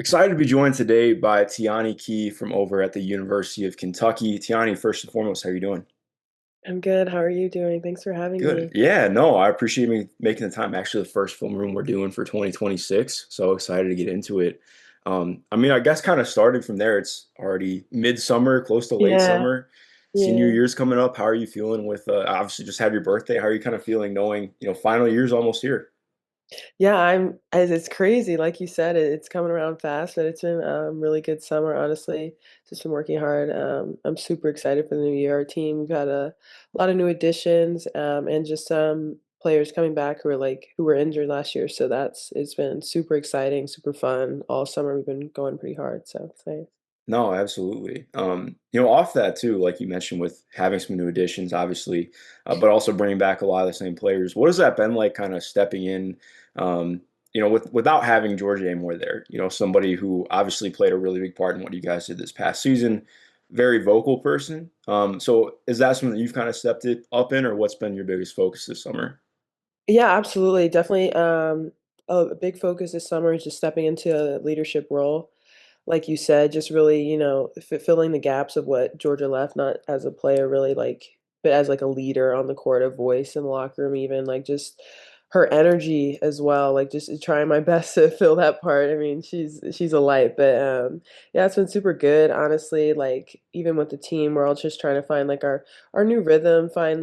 Excited to be joined today by Teonni Key from over at the University of Kentucky. Teonni, first and foremost, how are you doing? I'm good. How are you doing? Thanks for having Good. me. Yeah, no, I appreciate me making the time. Actually, the first film room we're doing for 2026. So excited to get into it. I guess kind of starting from there, it's already midsummer, close to late Yeah, summer. Senior yeah. year's coming up. How are you feeling with obviously just had your birthday? How are you kind of feeling knowing, final year's almost here? Yeah, I'm as it's crazy. Like you said, it's coming around fast, but it's been really good summer, honestly. Just been working hard. I'm super excited for the new year. Our team, we've got a lot of new additions, and just some players coming back who were injured last year. So it's been super exciting, super fun. All summer we've been going pretty hard, so it's nice. No, absolutely. Off that too, like you mentioned, with having some new additions, obviously, but also bringing back a lot of the same players. What has that been like, kind of stepping in, without having Georgia anymore there? Somebody who obviously played a really big part in what you guys did this past season. Very vocal person. So is that something that you've kind of stepped it up in, or what's been your biggest focus this summer? Yeah, absolutely. Definitely a big focus this summer is just stepping into a leadership role. Like you said, just really, filling the gaps of what Georgia left, not as a player really but as like a leader on the court, a voice in the locker room, even like just her energy as well, like just trying my best to fill that part. I mean, she's a light, but yeah, it's been super good, honestly. Like even with the team, we're all just trying to find like our new rhythm, find,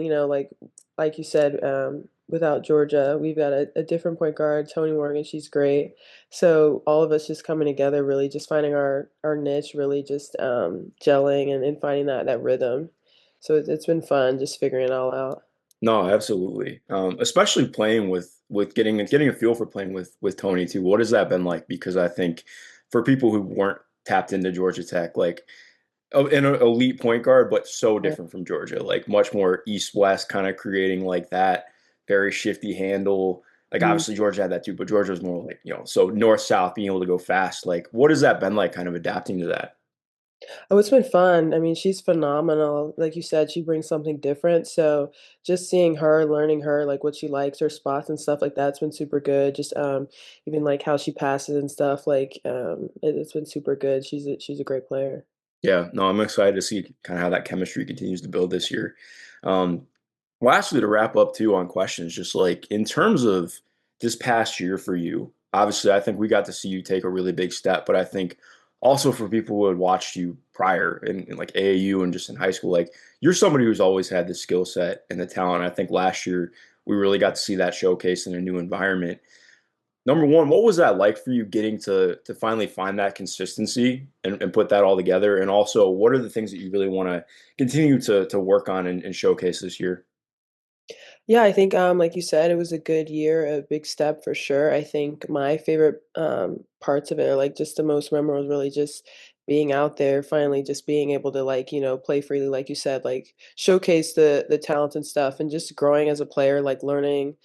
like you said, without Georgia, we've got a different point guard, Tony Morgan. She's great. So all of us just coming together, really just finding our niche, really just gelling and finding that rhythm. So it's been fun just figuring it all out. No, absolutely. Especially playing with getting a feel for playing with Tony too. What has that been like? Because I think for people who weren't tapped into Georgia Tech, like an elite point guard, but so Yeah. different from Georgia, like much more east west, kind of creating like that very shifty handle. Like Mhm. obviously Georgia had that too, but Georgia was more like so north south, being able to go fast. Like what has that been like, kind of adapting to that? Oh, it's been fun. I mean, she's phenomenal. Like you said, she brings something different. So just seeing her, learning her, like what she likes, her spots and stuff like that's been super good. Just even like how she passes and stuff, like it's been super good. She's a great player. Yeah, no, I'm excited to see kind of how that chemistry continues to build this year. Um, Lastly, to wrap up too on questions, just like in terms of this past year for you, obviously, I think we got to see you take a really big step, but I think also for people who had watched you prior in like AAU and just in high school, like you're somebody who's always had the skill set and the talent. I think last year we really got to see that showcase in a new environment. Number one, what was that like for you getting to finally find that consistency and put that all together? And also, what are the things that you really want to continue to work on and showcase this year? Yeah, I think like you said, it was a good year, a big step for sure. I think my favorite parts of it are like just the most memorable is really just being out there, finally just being able to like, play freely, like you said, like showcase the talent and stuff and just growing as a player, like learning,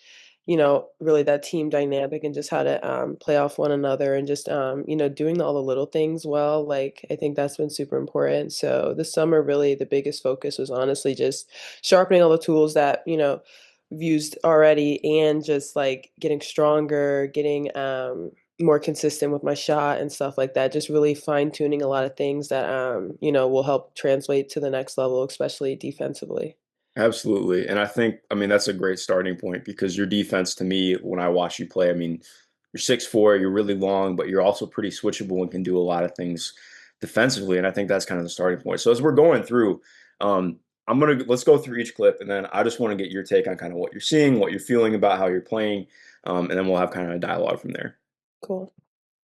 really that team dynamic and just how to play off one another and just doing all the little things well. Like I think that's been super important. So this summer really the biggest focus was honestly just sharpening all the tools that, I've used already and just like getting stronger, getting more consistent with my shot and stuff like that. Just really fine tuning a lot of things that will help translate to the next level, especially defensively. Absolutely. And I mean, that's a great starting point because your defense to me, when I watch you play, I mean, you're 6'4", you're really long, but you're also pretty switchable and can do a lot of things defensively. And I think that's kind of the starting point. So as we're going through, let's go through each clip and then I just want to get your take on kind of what you're seeing, what you're feeling about how you're playing. And then we'll have kind of a dialogue from there. Cool.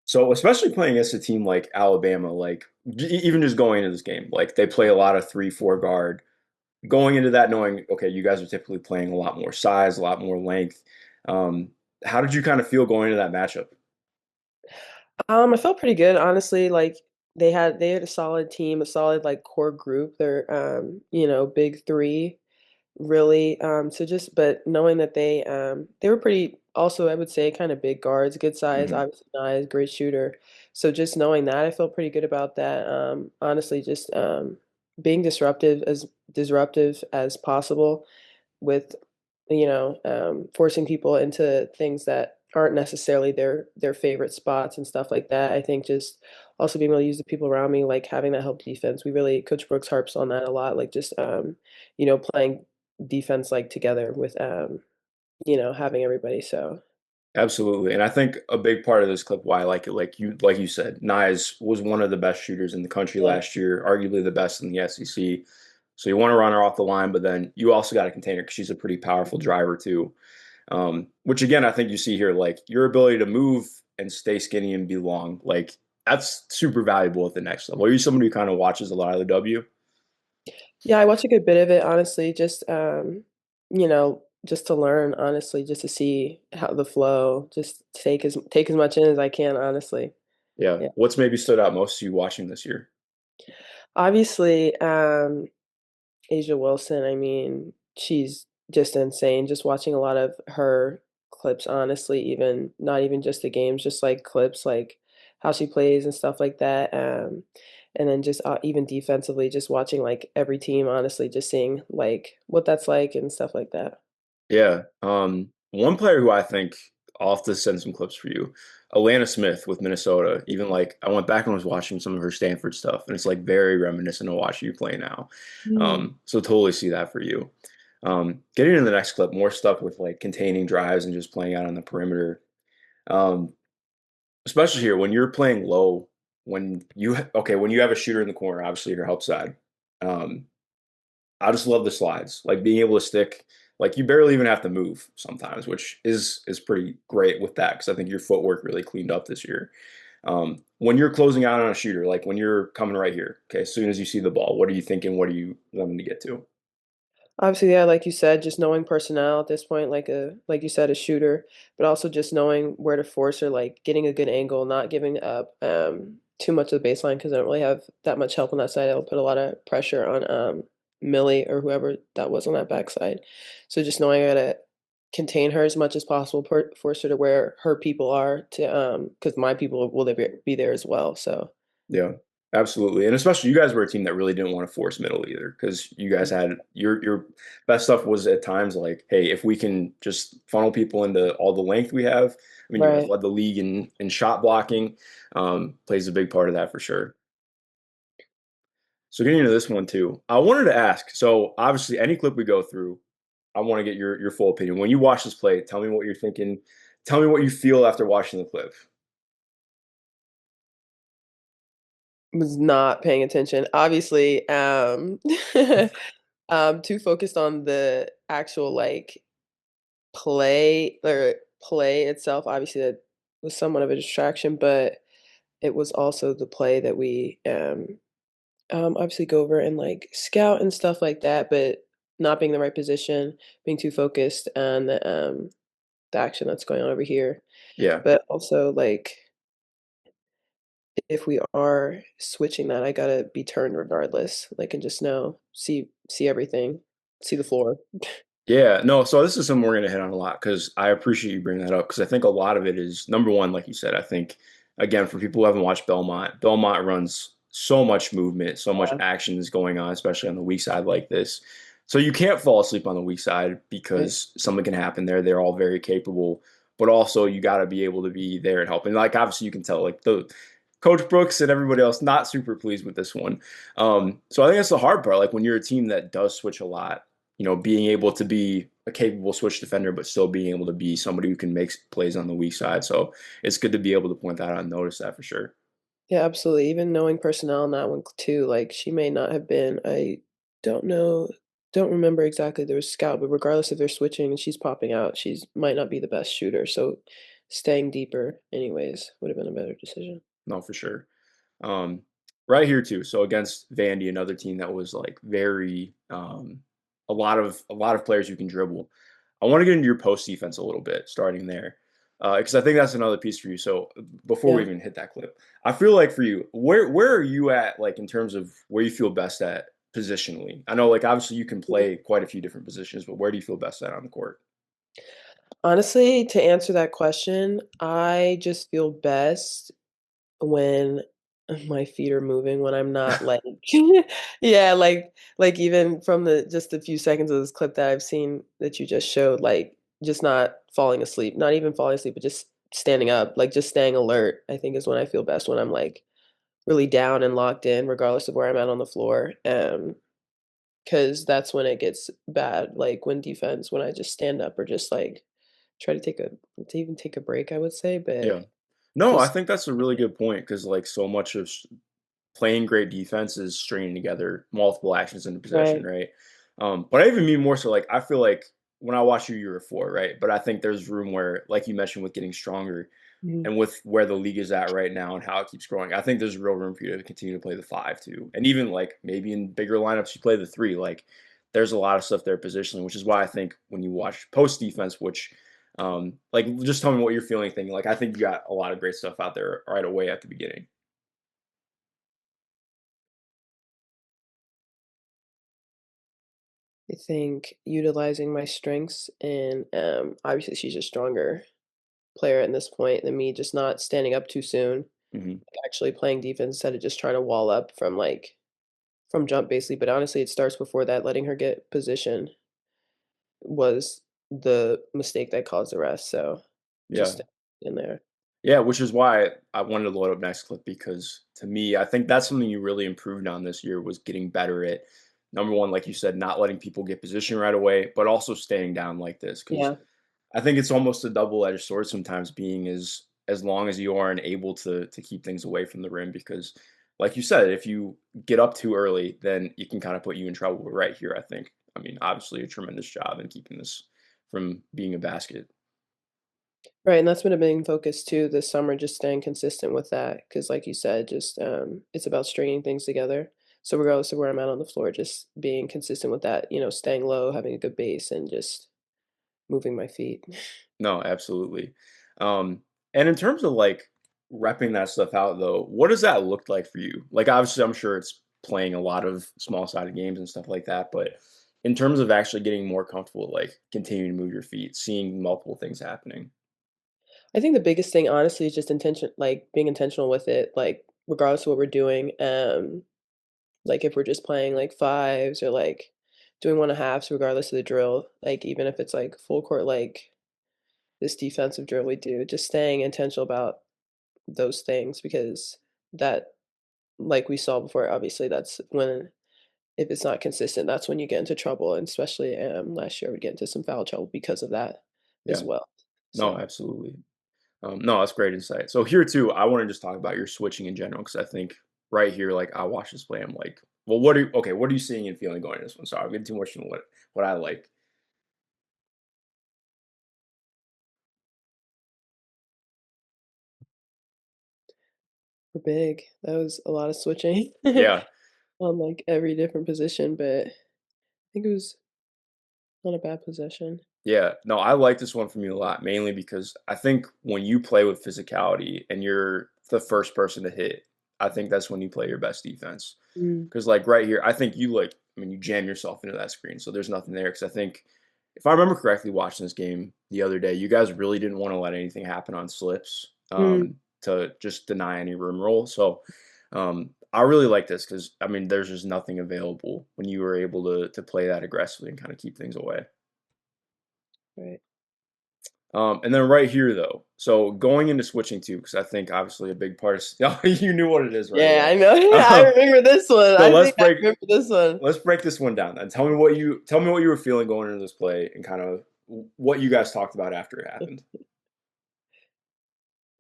So especially playing against a team like Alabama, like even just going into this game, like they play a lot of 3-4 guard going into that knowing, okay, you guys are typically playing a lot more size, a lot more length. Um, how did you kind of feel going into that matchup? I felt pretty good, honestly. Like they had a solid team, a solid like core group. They're big three, really. So just but knowing that they were pretty also I would say kind of big guards, good size, Hmm. obviously nice, great shooter. So just knowing that I felt pretty good about that. Honestly, just being disruptive as possible with forcing people into things that aren't necessarily their favorite spots and stuff like that. I think just also being able to use the people around me, like having that help defense. We really Coach Brooks harps on that a lot, like just playing defense like together with having everybody. So Absolutely. And I think a big part of this clip why I like it, like you said, Nyes was one of the best shooters in the country yeah. last year, arguably the best in the SEC. So you want to run her off the line, but then you also got to contain her because she's a pretty powerful driver too. Which again, I think you see here, like your ability to move and stay skinny and be long, like that's super valuable at the next level. Are you somebody who kind of watches a lot of the W? Yeah, I watch a good bit of it, honestly, just to learn, honestly, just to see how the flow, just take as much in as I can, honestly. Yeah. Yeah. What's maybe stood out most to you watching this year? Obviously, Asia Wilson, I mean, she's just insane. Just watching a lot of her clips, honestly, even not even just the games, just like clips, like how she plays and stuff like that. And then just even defensively, just watching like every team, honestly, just seeing like what that's like and stuff like that. Yeah. One player who I think I'll have to send some clips for you, Alana Smith with Minnesota. Even like I went back and was watching some of her Stanford stuff, and it's like very reminiscent of watching you play now. Mm. So totally see that for you. Getting into the next clip, more stuff with like containing drives and just playing out on the perimeter. Um, especially here when you're playing low, when you have a shooter in the corner, obviously your help side. Um, I just love the slides, like being able to stick. Like you barely even have to move sometimes, which is pretty great with that because I think your footwork really cleaned up this year. When you're closing out on a shooter, like when you're coming right here, okay, as soon as you see the ball, what are you thinking? What are you wanting to get to? Obviously, yeah, like you said, just knowing personnel at this point, like you said, a shooter, but also just knowing where to force her, like getting a good angle, not giving up too much of the baseline because I don't really have that much help on that side. It'll put a lot of pressure on Millie or whoever that was on that backside. So just knowing how to contain her as much as possible, force her to where her people are to because my people will be there as well. So Yeah, absolutely. And especially you guys were a team that really didn't want to force middle either because you guys had your best stuff was at times like, hey, if we can just funnel people into all the length we have. I mean, you guys right. led the league in shot blocking, plays a big part of that for sure. So getting into this one too, I wanted to ask. So obviously, any clip we go through, I want to get your full opinion. When you watch this play, tell me what you're thinking. Tell me what you feel after watching the clip. Was not paying attention. Obviously, too focused on the actual like play itself. Obviously, that was somewhat of a distraction, but it was also the play that we obviously go over and like scout and stuff like that, but not being in the right position, being too focused on the action that's going on over here. Yeah, But also like if we are switching that, I gotta be turned regardless. Like and just know, see everything, see the floor. yeah. No, so this is something we're gonna hit on a lot because I appreciate you bringing that up because I think a lot of it is number one, like you said. I think again for people who haven't watched Belmont, Belmont runs so much movement, so much Yeah, action is going on, especially on the weak side like this. So you can't fall asleep on the weak side right. because something can happen there. They're all very capable, but also you got to be able to be there and help. And like obviously you can tell like the Coach Brooks and everybody else not super pleased with this one. So I think that's the hard part. Like when you're a team that does switch a lot, being able to be a capable switch defender, but still being able to be somebody who can make plays on the weak side. So it's good to be able to point that out and notice that for sure. Yeah, absolutely. Even knowing personnel in that one too, like she may not have been. I don't know, don't remember exactly. There was scout, but regardless if they're switching and she's popping out, she's might not be the best shooter. So staying deeper, anyways, would have been a better decision. No, for sure. Um, right here too. So against Vandy, another team that was like very a lot of players who can dribble. I want to get into your post defense a little bit, starting there, because I think that's another piece for you. So before we Yeah. even hit that clip, I feel like for you, where are you at, like in terms of where you feel best at positionally? I know, like obviously you can play quite a few different positions, but where do you feel best at on the court? Honestly, to answer that question, I just feel best when my feet are moving, when I'm not like yeah, like even from the just a few seconds of this clip that I've seen that you just showed, like just not falling asleep, not even falling asleep, but just standing up, like, just staying alert, I think is when I feel best, when I'm, like, really down and locked in regardless of where I'm at on the floor, 'cause that's when it gets bad, like, when I just stand up or just, like, try to even take a break, I would say, but Yeah. No, I just think that's a really good point because like so much of playing great defense is stringing together multiple actions in the possession, right. right? But I even mean more so like I feel like when I watch you, you're a four, right? But I think there's room where, like you mentioned, with getting stronger Mhm. and with where the league is at right now and how it keeps growing, I think there's real room for you to continue to play the five too. And even like maybe in bigger lineups, you play the three. Like there's a lot of stuff there positionally, which is why I think when you watch post defense, which like just tell me what you're feeling thinking. Like I think you got a lot of great stuff out there right away at the beginning. I think utilizing my strengths and, obviously she's a stronger player at this point than me, just not standing up too soon, Hmm. actually playing defense instead of just trying to wall up from, like from jump basically, but honestly, it starts before that, letting her get position was the mistake that caused the rest, so just Yeah. stay in there. Yeah, which is why I wanted to load up next clip because to me, I think that's something you really improved on this year was getting better at number one, like you said, not letting people get position right away, but also staying down like this. Because Yeah. I think it's almost a double-edged sword sometimes being as long as you are and able to keep things away from the rim because like you said, if you get up too early, then it can kind of put you in trouble. But right here, I think, I mean, obviously a tremendous job in keeping this from being a basket. Right, and that's been a main focus too this summer, just staying consistent with that. Because, like you said, just, it's about stringing things together. So regardless of where I'm at on the floor, just being consistent with that, staying low, having a good base, and just moving my feet. No, absolutely. And in terms of like repping that stuff out though, what does that look like for you? Like obviously I'm sure it's playing a lot of small sided games and stuff like that, but in terms of actually getting more comfortable, like continuing to move your feet, seeing multiple things happening. I think the biggest thing, honestly, is just being intentional with it, like, regardless of what we're doing, like, if we're just playing, like, fives or, like, doing 1 1/2s regardless of the drill, like, even if it's, like, full court, like, this defensive drill we do, just staying intentional about those things because that like we saw before, obviously, that's when if it's not consistent, that's when you get into trouble, and especially, last year, we get into some foul trouble because of that as Yeah. well, No, so absolutely. No, that's great insight. So here too, I want to just talk about your switching in general because I think right here, like I watch this play, I'm like, well, what are you seeing and feeling going in this one? Sorry, I'm getting too much from what I like. we're big. That was a lot of switching Yeah. on, like, every different position, but I think it was not a bad possession. Yeah, no, I like this one from you a lot, mainly because I think when you play with physicality and you're the first person to hit, I think that's when you play your best defense. Mm, Because like right here, I think you like, I mean, you jam yourself into that screen, so there's nothing there. Because I think, if I remember correctly, watching this game the other day, you guys really didn't want to let anything happen on slips mm. to just deny any room roll. So I really like this because I mean, there's just nothing available when you were able to play that aggressively and kind of keep things away. Right. And then right here, though, so going into switching too, because I think obviously a big part of you knew what it is right Yeah, away. I know. I Um, remember this one. so I think I remember this one. let's break this one down. And tell me what you were feeling going into this play, and kind of what you guys talked about after it happened.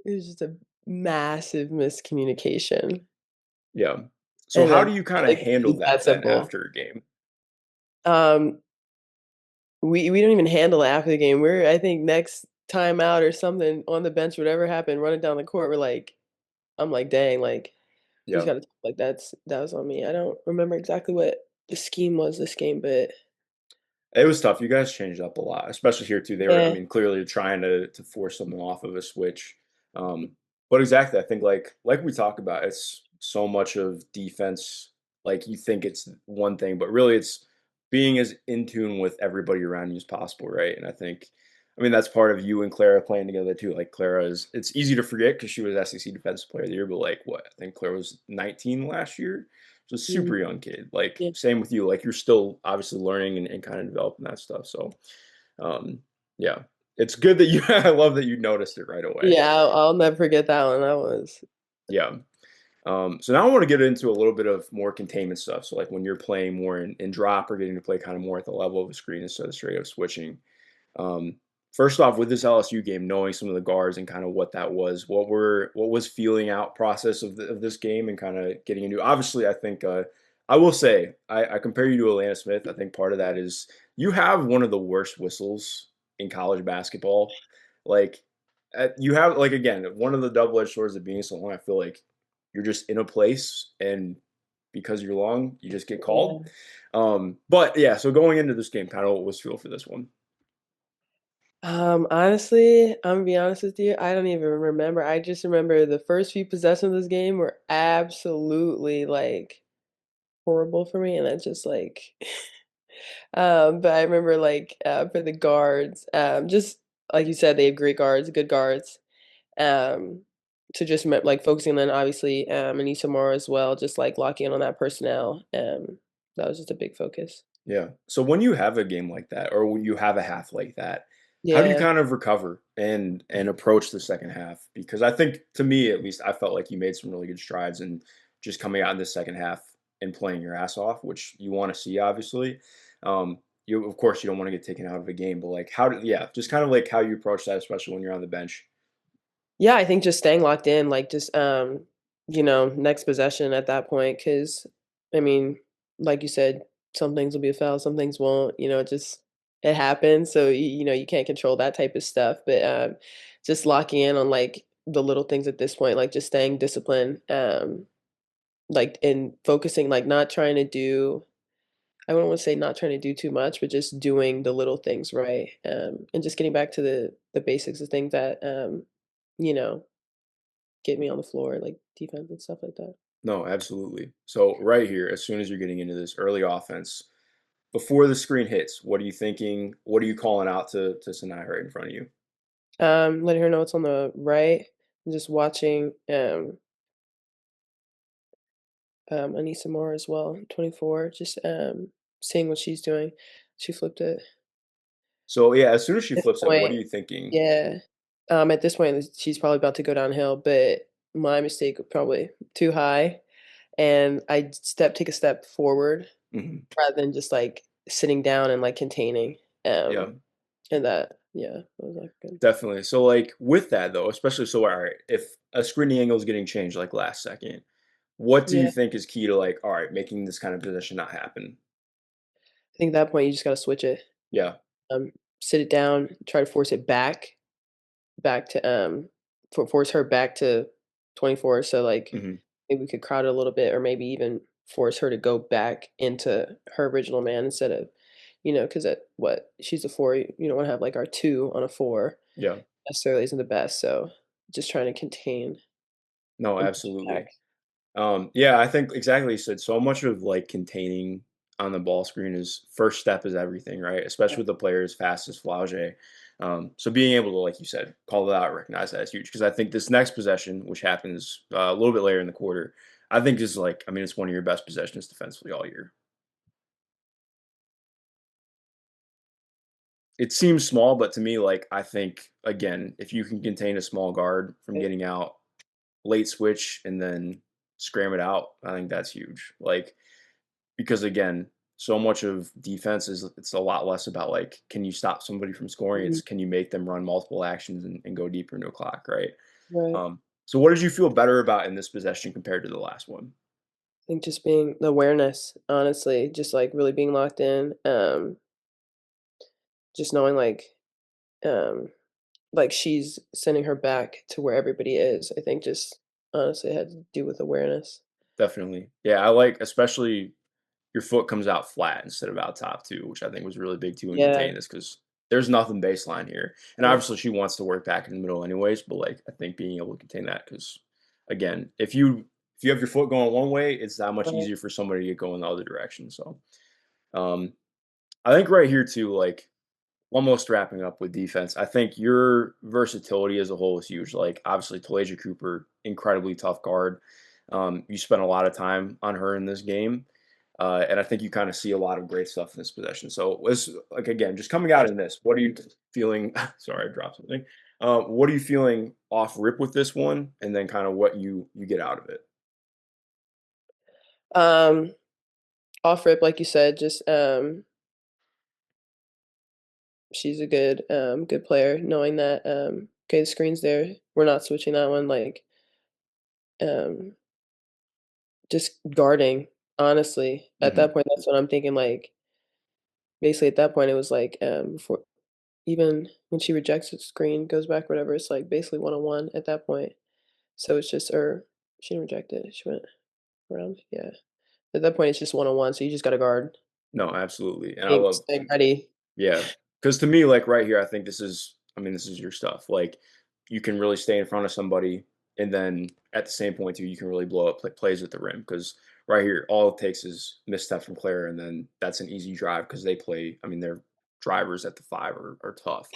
It was just a massive miscommunication, Yeah. So and how then do you kind of like, handle it's that that then simple. after a game? Um, we don't even handle it after the game. We're I think next time out or something on the bench, whatever happened, running down the court, we're like I'm like, "Dang, like, we just Yeah. gotta like, that was on me." I don't remember exactly what the scheme was this game, but It was tough. You guys changed up a lot, especially here too. They were, I yeah. mean, clearly trying to force someone off of a switch. Um, but exactly, I think like we talk about, it's so much of defense. Like you think it's one thing, but really it's being as in tune with everybody around you as possible, right? And I think, I mean, that's part of you and Clara playing together too. Like Clara is, it's easy to forget because she was SEC Defensive Player of the Year, but like what? I think Clara was 19 last year, just a Mhm. super young kid. Like Yeah. same with you. Like you're still obviously learning and kind of developing that stuff. So um Yeah. It's good that you I love that you noticed it right away. Yeah, I'll never forget that one. That was Yeah. So now I want to get into a little bit of more containment stuff. So like when you're playing more in drop or getting to play kind of more at the level of the screen instead of straight up switching. Um, First off, with this LSU game, knowing some of the guards and kind of what that was, what was feeling out process of this game and kind of getting into. Obviously, I think I will say I compare you to Atlanta Smith. I think part of that is you have one of the worst whistles in college basketball. Like you have like again one of the double edged swords of being so long. I feel like you're just in a place and because you're long, you just get called. yeah. But yeah, so going into this game, kind of what was feel for this one. Honestly, I'm gonna be honest with you, I don't even remember. I just remember the first few possessions of this game were absolutely, like, horrible for me, and I just, like but I remember, like, for the guards, just like you said, they have great guards, good guards. Um, so just like focusing on obviously Anissa Moore as well, just like locking in on that personnel. That was just a big focus. Yeah. So when you have a game like that, or when you have a half like that, how do you Yeah, kind of recover and approach the second half? Because I think, to me at least, I felt like you made some really good strides and just coming out in the second half and playing your ass off, which you want to see, obviously. You of course you don't want to get taken out of a game, but like how did yeah, just kind of like how you approach that, especially when you're on the bench. yeah. I think just staying locked in, like just next possession at that point, because I mean, like you said, some things will be a foul, some things won't. It happens. So you can't control that type of stuff. But just locking in on like the little things at this point, like just staying disciplined. Like, and focusing, like, not trying to do I wouldn't wanna say not trying to do too much, but just doing the little things right, and just getting back to the basics of things that, you know, get me on the floor, like defense and stuff like that. No, absolutely. So right here, as soon as you're getting into this early offense, before the screen hits, what are you thinking? What are you calling out to Sinai right in front of you? Letting her know it's on the right, and just watching, Anissa Moore as well, 24, just, seeing what she's doing. She flipped it. So yeah, as soon as she At this flips it, what are point you thinking? yeah. At this point, she's probably about to go downhill, but my mistake was probably too high, and I take a step forward Mhm. rather than just, like, sitting down and, like, containing, Yeah, and that yeah, that was, like, good. definitely. So like with that though, especially so all right, if a screening angle is getting changed like last second, what do you Yeah, think is key to like, all right, making this kind of position not happen? I think at that point, you just gotta switch it, Yeah. um, sit it down, try to force it back to, force her back to 24, so, like, Hmm. maybe we could crowd it a little bit or maybe even force her to go back into her original man instead of because at what she's a 4, you don't wanna have, like, our 2 on a 4 Yeah. necessarily isn't the best, so just trying to contain No, and push it back. absolutely. Yeah, I think exactly you said so much of like containing on the ball screen is first step is everything, right? Especially with the player as fast as Flauge. So being able to, like you said, call that out, recognize that is huge. Because I think this next possession, which happens a little bit later in the quarter, I think is like, I mean, it's one of your best possessions defensively all year. It seems small, but to me, like I think again, if you can contain a small guard from Right, getting out late switch and then scram it out, I think that's huge. Like because again, so much of defense is it's a lot less about like, can you stop somebody from scoring? mhm, It's can you make them run multiple actions and go deeper into a clock, right? right. So what did you feel better about in this possession compared to the last one? I think just being the awareness, honestly, just, like, really being locked in, just knowing, um, like, she's sending her back to where everybody is. I think just honestly had to do with awareness. Definitely. Yeah, I like especially your foot comes out flat instead of out top too, which I think was really big too in Yeah, containing this because there's nothing baseline here. And yeah, obviously she wants to work back in the middle anyways, but like I think being able to contain that because again, if you have your foot going one way, it's that much right, easier for somebody to get going the other direction. So um I think right here too, like almost wrapping up with defense, I think your versatility as a whole is huge. Like obviously Talasia Cooper, incredibly tough guard. You spent a lot of time on her in this game. And I think you kind of see a lot of great stuff in this possession. So it's like again, just coming out in this, what are you feeling? Sorry, I dropped something. What are you feeling off rip with this one, and then kind of what you get out of it? Um, Off rip, like you said, just she's a good player. Knowing that okay, the screen's there, we're not switching that one. Like um, just guarding. Honestly, at Hmm. that point, that's what I'm thinking. Like basically, at that point, it was like before even when she rejects the screen, goes back, whatever. It's like basically 1-on-1 at that point. So it's just or she didn't reject it. She went around. Yeah. At that point, it's just 1-on-1. So you just got to guard. No, absolutely, and I Think, love. stay ready. Yeah, because to me, like, right here, I think this is I mean, this is your stuff, like, you can really stay in front of somebody, and then at the same point too, you can really blow up plays at the rim. Because right here, all it takes is misstep from Claire, and then that's an easy drive because they play I mean, their drivers at the 5 are tough.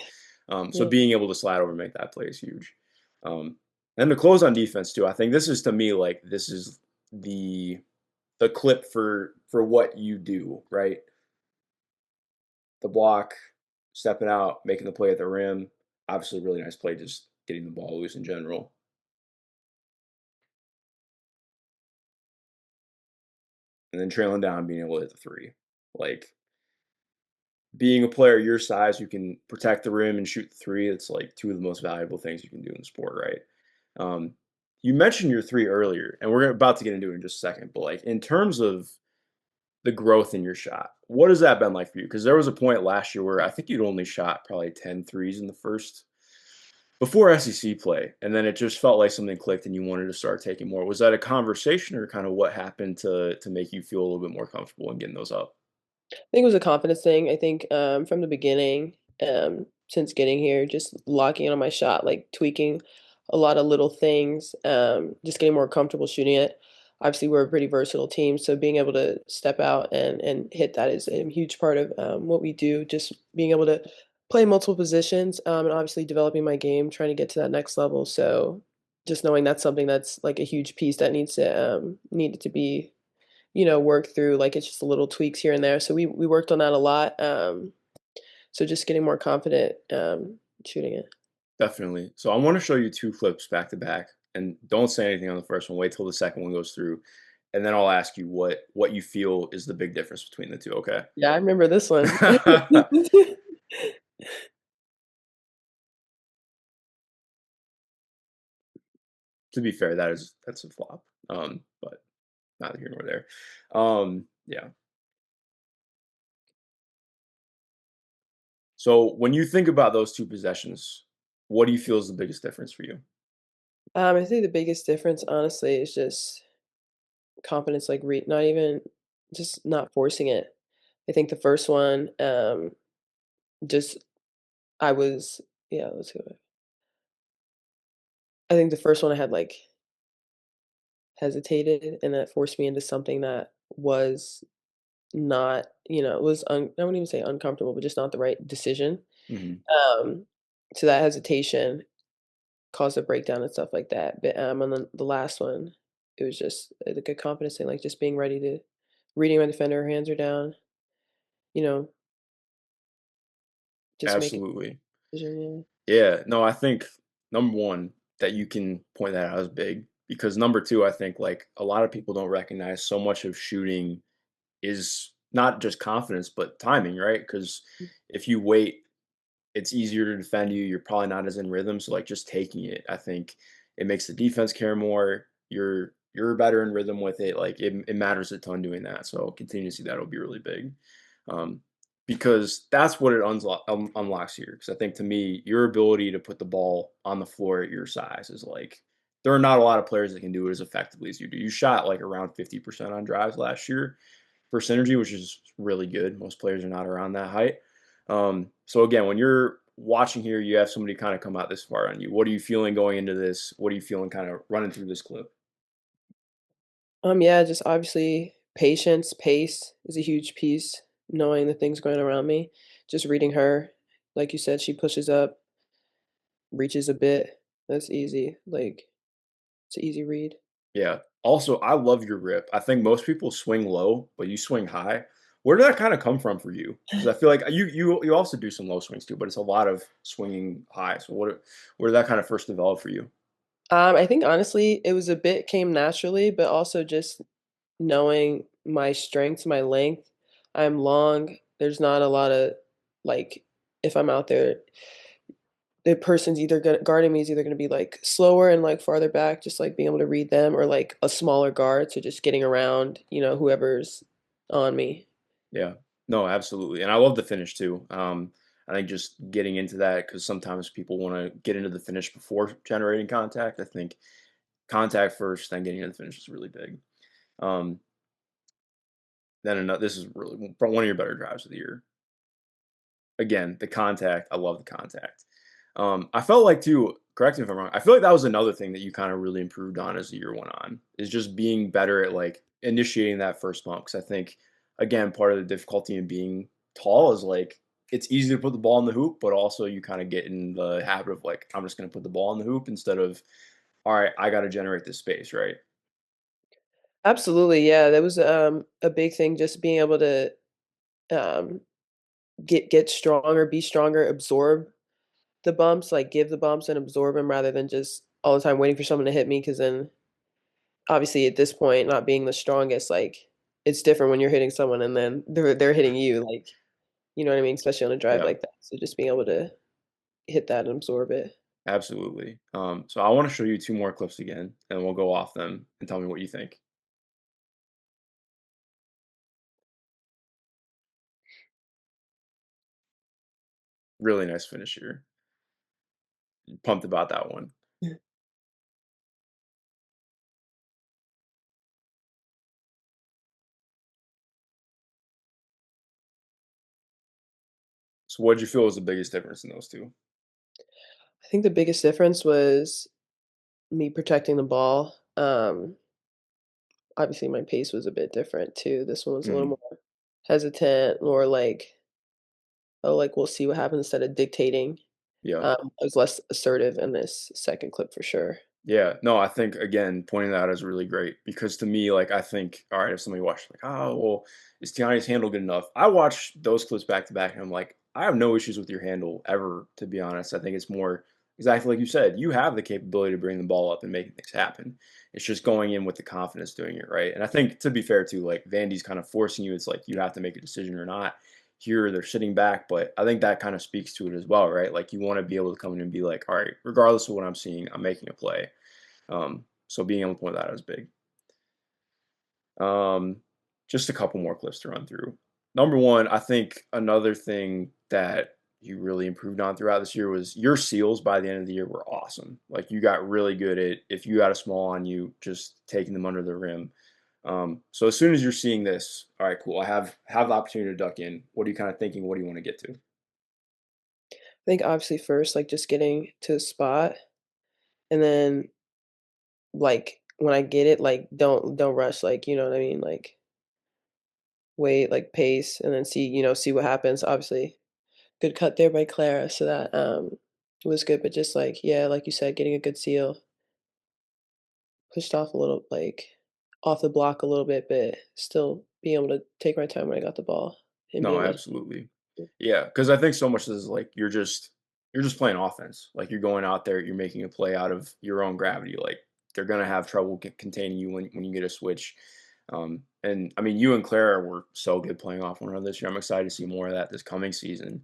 So Yeah. being able to slide over and make that play is huge. Um, and to close on defense too, I think this is to me, like, this is the the clip for what you do, right? The block, stepping out, making the play at the rim. Obviously, really nice play, just getting the ball loose in general, and then trailing down, being able to hit the three. Like being a player your size who can protect the rim and shoot the three. It's like two of the most valuable things you can do in the sport, right? Um, you mentioned your three earlier, and we're about to get into it in just a second. But like in terms of the growth in your shot, what has that been like for you? Because there was a point last year where I think you'd only shot probably 10 threes in the first before SEC play, and then it just felt like something clicked and you wanted to start taking more. Was that a conversation or kind of what happened to make you feel a little bit more comfortable in getting those up? I think it was a confidence thing. I think from the beginning, since getting here, just locking in on my shot, like tweaking a lot of little things, just getting more comfortable shooting it. Obviously, we're a pretty versatile team, so being able to step out and hit that is a huge part of what we do. Just being able to play multiple positions, and obviously developing my game, trying to get to that next level. So just knowing that's something that's like a huge piece that needed to be work through, like, it's just the little tweaks here and there, so we worked on that a lot, so just getting more confident, shooting it. Definitely. So I want to show you two clips back to back, and don't say anything on the first one. Wait till the second one goes through, and then I'll ask you what you feel is the big difference between the two. Okay. Yeah, I remember this one. To be fair, that's a flop. But neither here nor there. Yeah. So when you think about those two possessions, what do you feel is the biggest difference for you? I think the biggest difference, honestly, is just confidence, like, not even just not forcing it. I think the first one, just I was yeah, let's go. I think the first one I had, like, hesitated, and that forced me into something that was not, it was I wouldn't even say uncomfortable, but just not the right decision. Mhm. Um, so that hesitation caused a breakdown and stuff like that. But and then the last one, it was just like a confidence thing, like just being ready to reading my defender, her hands are down, you know, just making Absolutely. a decision. Yeah. No, I think number one, that you can point that out as big because number two, I think like a lot of people don't recognize so much of shooting is not just confidence, but timing, right? Because Yeah. if you wait, it's easier to defend you. You're probably not as in rhythm. So like just taking it, I think it makes the defense care more. You're better in rhythm with it. Like it matters a ton doing that. So continue to see that will be really big. Um, because that's what it unlocks here. Because I think to me, your ability to put the ball on the floor at your size is like there are not a lot of players that can do it as effectively as you do. You shot like around 50% on drives last year for synergy, which is really good. Most players are not around that height. So again, when you're watching here, you have somebody kind of come out this far on you. What are you feeling going into this? What are you feeling kind of running through this clip? Yeah, just obviously patience, pace is a huge piece. Knowing the things going around me, just reading her, like you said, she pushes up, reaches a bit. That's easy. Like it's an easy read. Yeah. Also, I love your rip. I think most people swing low, but you swing high. Where did that kind of come from for you? Because I feel like you also do some low swings too, but it's a lot of swinging high. So where did that kind of first develop for you? I think honestly, it was a bit came naturally, but also just knowing my strengths, my length. I'm long. There's not a lot of like if I'm out there, the person's either guarding me is either going to be like slower and like farther back, just like being able to read them, or like a smaller guard, so just getting around, whoever's on me. Yeah. No, absolutely. And I love the finish too. I think just getting into that because sometimes people want to get into the finish before generating contact. I think contact first, then getting into the finish is really big. Um, then another, this is really one of your better drives of the year. Again, the contact. I love the contact. I felt like too. Correct me if I'm wrong. I feel like that was another thing that you kind of really improved on as the year went on. Is just being better at like initiating that first bump. Because I think again, part of the difficulty in being tall is like it's easy to put the ball in the hoop, but also you kind of get in the habit of like I'm just going to put the ball in the hoop instead of all right, I got to generate this space, right? Absolutely, yeah. That was a big thing, just being able to um get stronger, be stronger, absorb the bumps, like give the bumps and absorb them rather than just all the time waiting for someone to hit me. Because then obviously at this point, not being the strongest, like it's different when you're hitting someone and then they're hitting you, like, you know what I mean? Especially on a drive Yeah, like that. So just being able to hit that and absorb it. absolutely. So I want to show you two more clips again, and we'll go off them and tell me what you think. Really nice finish here. Pumped about that one. So what'd you feel was the biggest difference in those 2? I think the biggest difference was me protecting the ball. Obviously my pace was a bit different too. This one was a little Mhm. more hesitant, more like, oh, like we'll see what happens instead of dictating. Yeah. I was less assertive in this second clip for sure. Yeah. No, I think again, pointing that out is really great because to me, like I think, all right, if somebody watched like, oh, well, is Tiani's handle good enough? I watch those clips back to back and I'm like, I have no issues with your handle ever, to be honest. I think it's more exactly like you said, you have the capability to bring the ball up and making things happen. It's just going in with the confidence doing it, right? And I think to be fair too, like Vandy's kind of forcing you, it's like you have to make a decision or not. Here they're sitting back, but I think that kind of speaks to it as well, right? Like you want to be able to come in and be like, all right, regardless of what I'm seeing, I'm making a play. So being able to point that out is big. Um, just a couple more clips to run through. Number one, I think another thing that you really improved on throughout this year was your seals by the end of the year were awesome. Like you got really good at if you got a small on you, just taking them under the rim. So as soon as you're seeing this, all right, cool. I have the opportunity to duck in. What are you kind of thinking? What do you want to get to? I think obviously first, like just getting to a spot, and then like when I get it, like don't rush, like you know what I mean, like wait, like pace, and then see what happens. Obviously, good cut there by Clara, so that was good. But just like yeah, like you said, getting a good seal, pushed off a little, like off the block a little bit, but still being able to take my time when I got the ball and be No, able to. absolutely. Yeah, because I think so much is like you're just playing offense. Like you're going out there, you're making a play out of your own gravity. Like they're gonna have trouble containing you when you get a switch. And I mean, you and Clara were so good playing off one another this year. I'm excited to see more of that this coming season.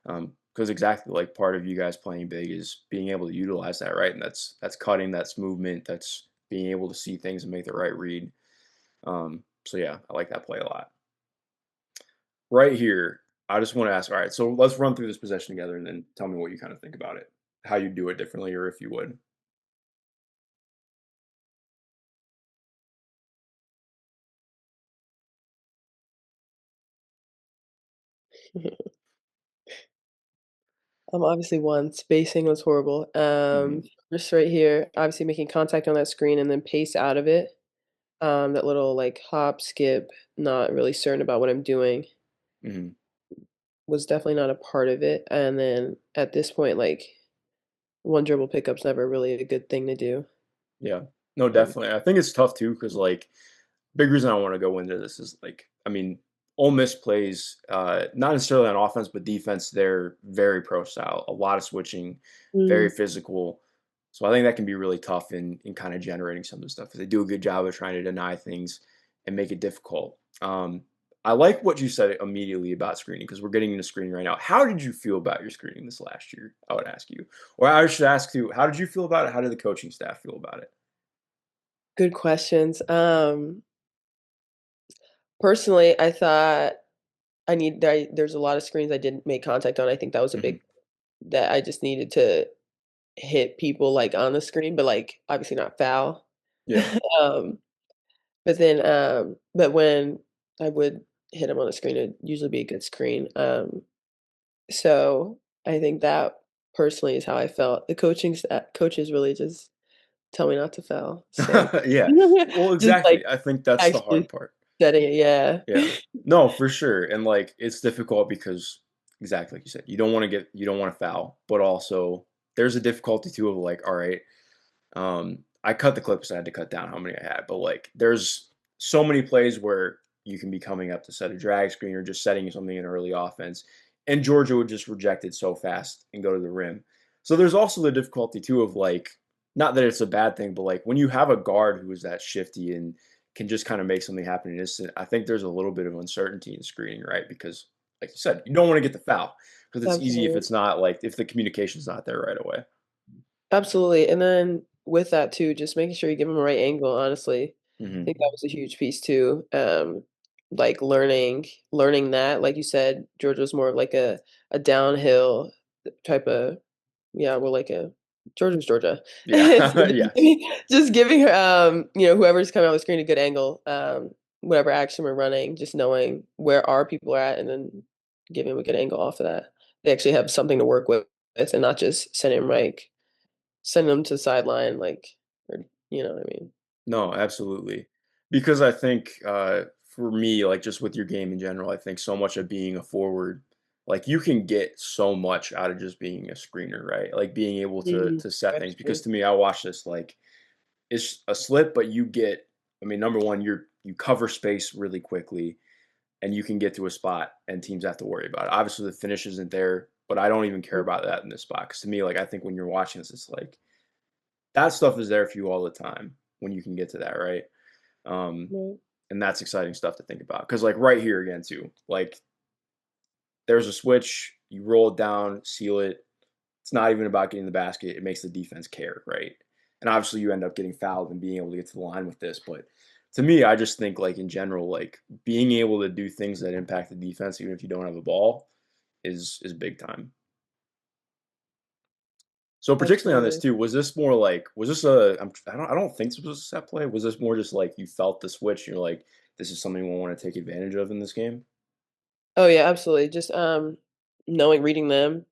Because exactly like part of you guys playing big is being able to utilize that, right? And that's cutting, that's movement, that's being able to see things and make the right read. So yeah, I like that play a lot. Right here, I just want to ask, all right, so let's run through this possession together and then tell me what you kind of think about it, how you do it differently, or if you would. Obviously one, spacing was horrible. Hmm. Just right here, obviously making contact on that screen and then pace out of it. That little like hop, skip, not really certain about what I'm doing Hmm. was definitely not a part of it. And then at this point, like one dribble pickup's never really a good thing to do. Yeah. No, Um, definitely. I think it's tough too because like big reason I want to go into this is like I mean, Ole Miss plays not necessarily on offense but defense. They're very pro style, a lot of switching, very mm, physical. So I think that can be really tough in kind of generating some of the stuff because they do a good job of trying to deny things and make it difficult. I like what you said immediately about screening because we're getting into screening right now. How did you feel about your screening this last year? I would ask you, or I should ask you, how did you feel about it? How did the coaching staff feel about it? good questions. Personally, I thought there's a lot of screens I didn't make contact on. I think that was a Hmm. big that I just needed to hit people, like, on the screen, but, like, obviously not foul. Yeah. Um, but when I would hit him on the screen, it'd usually be a good screen. So I think that personally is how I felt. The coaches really just tell me not to foul, so Yeah. Well, just, like, exactly. I think that's the hard actually part. setting it, yeah. Yeah. No, for sure. And like it's difficult because exactly like you said, you don't want to foul, but also there's a difficulty too of like, all right, I cut the clips. I had to cut down how many I had, but like there's so many plays where you can be coming up to set a drag screen or just setting something in early offense, and Georgia would just reject it so fast and go to the rim. So there's also the difficulty too of like, not that it's a bad thing, but like when you have a guard who is that shifty and can just kind of make something happen in an instant, I think there's a little bit of uncertainty in screening, right? Because like you said, you don't want to get the foul because it's easy if Absolutely. it's not like if the communication's not there right away. Absolutely, and then with that too, just making sure you give them the right angle, honestly. I Hmm. think that was a huge piece too. Like learning that, like you said, Georgia was more of like a downhill type of yeah, well, like a Georgia's Georgia. Yeah. Yes. Just giving her, whoever's coming on the screen a good angle, whatever action we're running, just knowing where our people are at, and then giving them a good angle off of that. They actually have something to work with, and not just send them to the sideline, like, or you know what I mean? No, absolutely. Because I think for me, like just with your game in general, I think so much of being a forward, like you can get so much out of just being a screener, right? Like being able Mhm. to set That's things. Because true. to me, I watch this like it's a slip, but you get. I mean, number one, you cover space really quickly, and you can get to a spot, and teams have to worry about it. Obviously, the finish isn't there, but I don't even care Mm, about that in this spot. Because to me, like I think when you're watching this, it's like that stuff is there for you all the time when you can get to that, right? Um, right. and that's exciting stuff to think about. Because like right here again too, like there's a switch, you roll it down, seal it. It's not even about getting the basket. It makes the defense care, right? And obviously you end up getting fouled and being able to get to the line with this. But to me, I just think like in general, like being able to do things that impact the defense, even if you don't have a ball, is big time. So particularly on this Absolutely. too, was this more like was this a I don't think this was a set play. Was this more just like you felt the switch and you're like, this is something we want to take advantage of in this game? Oh, yeah, absolutely. Just, reading them,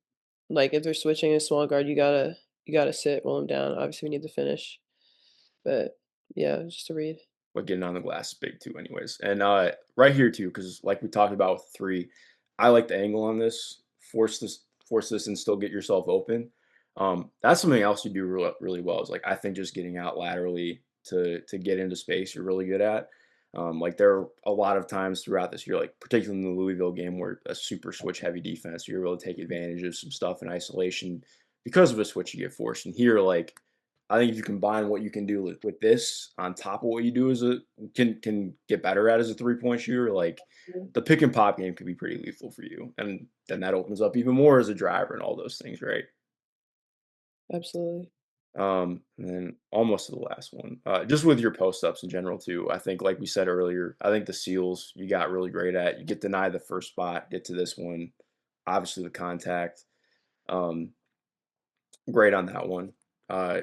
like, if they're switching a small guard, you gotta sit, roll them down. Obviously, we need to finish, but, yeah, just to read. But getting on the glass is big too, anyways. And right here too, because like we talked about with three, I like the angle on this. Force this, and still get yourself open. That's something else you do really well. Is like I think just getting out laterally to get into space, you're really good at. Like there are a lot of times throughout this year, like particularly in the Louisville game, where a super switch heavy defense, you're able to take advantage of some stuff in isolation because of a switch you get forced. And here, like I think if you combine what you can do with this on top of what you do as a can get better at as a 3-point shooter, like Mhm. the pick and pop game could be pretty lethal for you. And then that opens up even more as a driver and all those things, right? Absolutely. And then almost to the last one. Just with your post ups in general too. I think like we said earlier, I think the seals you got really great at. You get denied the first spot, get to this one. Obviously the contact. Um, great on that one. Uh,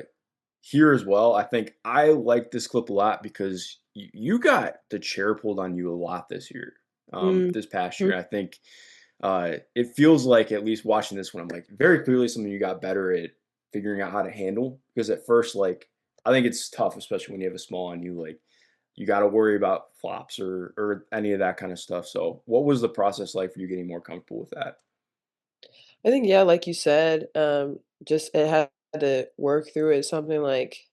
here as well. I think I like this clip a lot because you got the chair pulled on you a lot this year, Mm. this past Mhm. year. I think it feels like at least watching this one, I'm like very clearly something you got better at figuring out how to handle. Because at first, like I think it's tough, especially when you have a small on you. Like you got to worry about flops or any of that kind of stuff. So, what was the process like for you getting more comfortable with that? I think, yeah, like you said, just it had to work through it, something like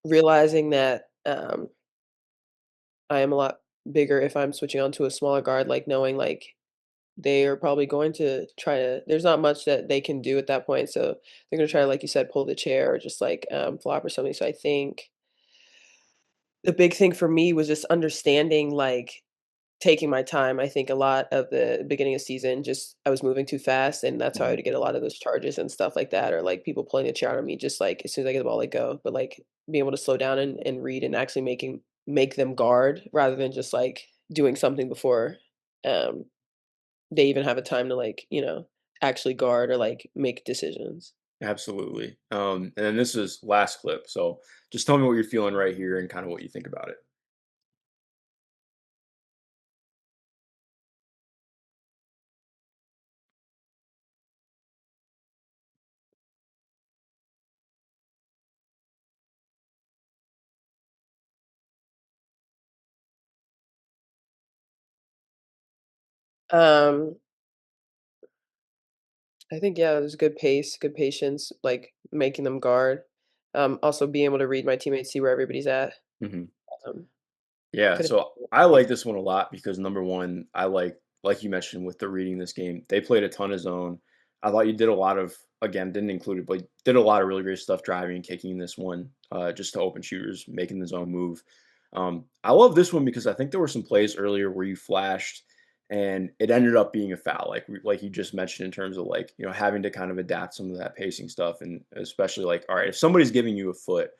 realizing that, I am a lot bigger if I'm switching on to a smaller guard, like, knowing, like, they are probably going to try to there's not much that they can do at that point, so they're gonna try to, like you said, pull the chair or just, like, flop or something, so I think the big thing for me was just understanding, like, taking my time. I think a lot of the beginning of season, just I was moving too fast, and that's how I Mhm. would get a lot of those charges and stuff like that, or, like, people pulling the chair on me just, like, as soon as I get the ball, let go, but, like, being able to slow down and read and actually make them guard rather than just, like, doing something before, um, they even have a time to, like, actually guard or, like, make decisions. Absolutely. And then this is last clip. So just tell me what you're feeling right here and kind of what you think about it. Um, I think, yeah, there's good pace, good patience, like, making them guard, also being able to read my teammates, see where everybody's at, Mhm. um, Yeah, could so I like this one a lot because number one, I like you mentioned with the reading this game, they played a ton of zone. I thought you did a lot of again, didn't include it, but did a lot of really great stuff driving and kicking this one, just to open shooters, making the zone move. I love this one because I think there were some plays earlier where you flashed and it ended up being a foul, like you just mentioned in terms of like having to kind of adapt some of that pacing stuff, and especially like all right, if somebody's giving you a foot,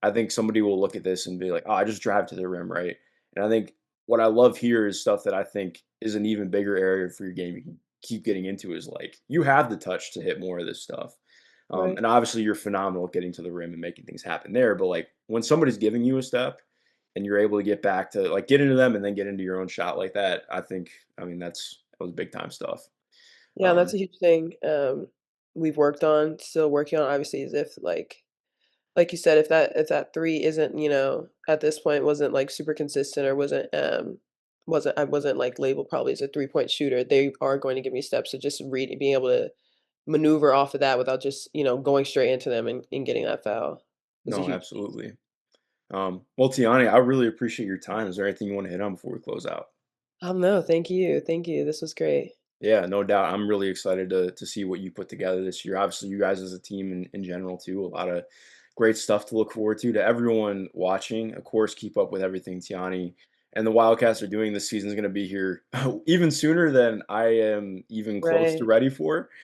I think somebody will look at this and be like, oh, I just drive to the rim, right? And I think what I love here is stuff that I think is an even bigger area for your game you can keep getting into is like you have the touch to hit more of this stuff. right. And obviously you're phenomenal at getting to the rim and making things happen there. But like when somebody's giving you a step and you're able to get back to like get into them and then get into your own shot like that, I mean that was big time stuff. Yeah, and that's Um, a huge thing, we've worked on, still working on, obviously, is if, like you said, if that 3 isn't, at this point wasn't, like, super consistent or wasn't, like, labeled probably as a three-point shooter, they are going to give me steps, so just being able to maneuver off of that without just, going straight into them and getting that foul was a no, huge piece. absolutely. Well, Tiani, I really appreciate your time. Is there anything you want to hit on before we close out? No, thank you, this was great. Yeah, no doubt. I'm really excited to see what you put together this year. Obviously, you guys as a team in general too. A lot of great stuff to look forward to. To everyone watching, of course, keep up with everything Tiani and the Wildcats are doing this season is going to be here even sooner than I am even close to Right. ready for.